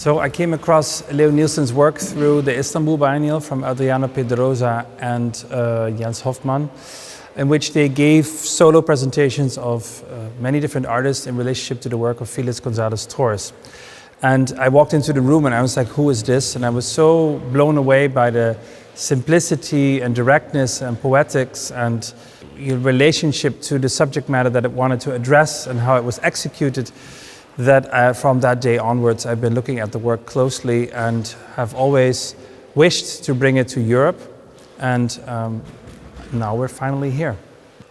So I came across Leonilson's work through the Istanbul Biennial from Adriano Pedrosa and Jens Hofmann, in which they gave solo presentations of many different artists in relationship to the work of Felix González Torres. And I walked into the room and I was like, who is this? And I was so blown away by the simplicity and directness and poetics and relationship to the subject matter that it wanted to address and how it was executed, that from that day onwards I've been looking at the work closely and have always wished to bring it to Europe, and now we're finally here.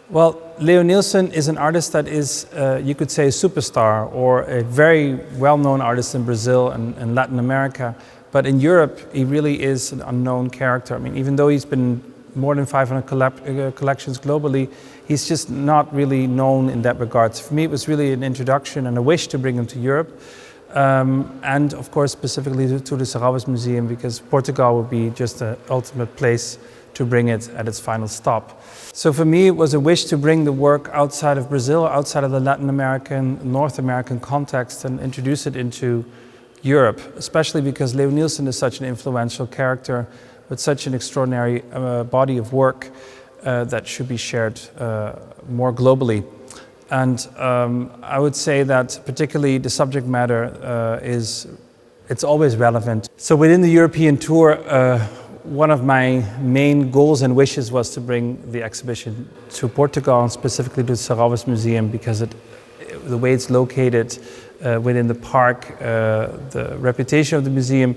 Well, Leonilson is an artist that is, you could say, a superstar or a very well-known artist in Brazil and Latin America, but in Europe he really is an unknown character. I mean, even though he's been more than 500 collections globally, he's just not really known in that regard. So for me, it was really an introduction and a wish to bring him to Europe, and of course specifically to the Serralves Museum, because Portugal would be just the ultimate place to bring it at its final stop. So for me, it was a wish to bring the work outside of Brazil, outside of the Latin American, North American context, and introduce it into Europe, especially because Leonilson is such an influential character with such an extraordinary body of work that should be shared more globally. And I would say that particularly the subject matter it's always relevant. So within the European tour, one of my main goals and wishes was to bring the exhibition to Portugal, and specifically to the Serralves Museum, because the way it's located within the park, the reputation of the museum.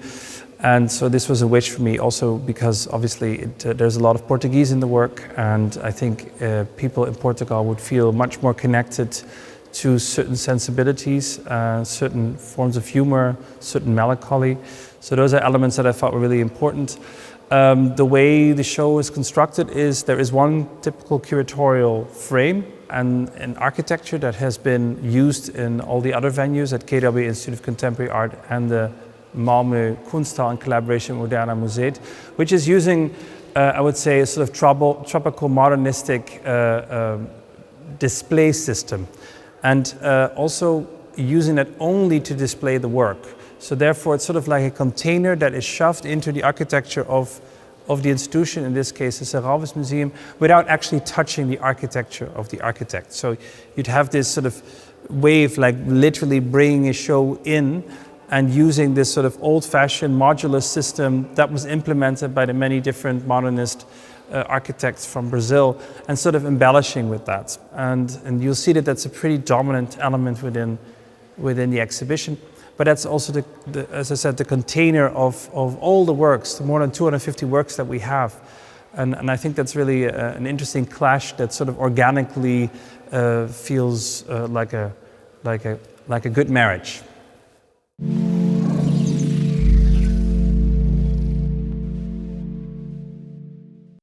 And so this was a wish for me also because obviously there's a lot of Portuguese in the work, and I think people in Portugal would feel much more connected to certain sensibilities, certain forms of humor, certain melancholy. So those are elements that I thought were really important. The way the show is constructed is there is one typical curatorial frame and an architecture that has been used in all the other venues at KW Institute of Contemporary Art and the Malmö Kunsthal in collaboration with Moderna Museet, which is using, I would say, a sort of tropical modernistic display system, and also using it only to display the work. So therefore it's sort of like a container that is shoved into the architecture of the institution, in this case the Serralves Museum, without actually touching the architecture of the architect. So you'd have this sort of way of like literally bringing a show in and using this sort of old-fashioned modular system that was implemented by the many different modernist architects from Brazil, and sort of embellishing with that. And you'll see that that's a pretty dominant element within the exhibition. But that's also, as I said, the container of all the works, the more than 250 works that we have. And I think that's really an interesting clash that sort of organically feels like a good marriage.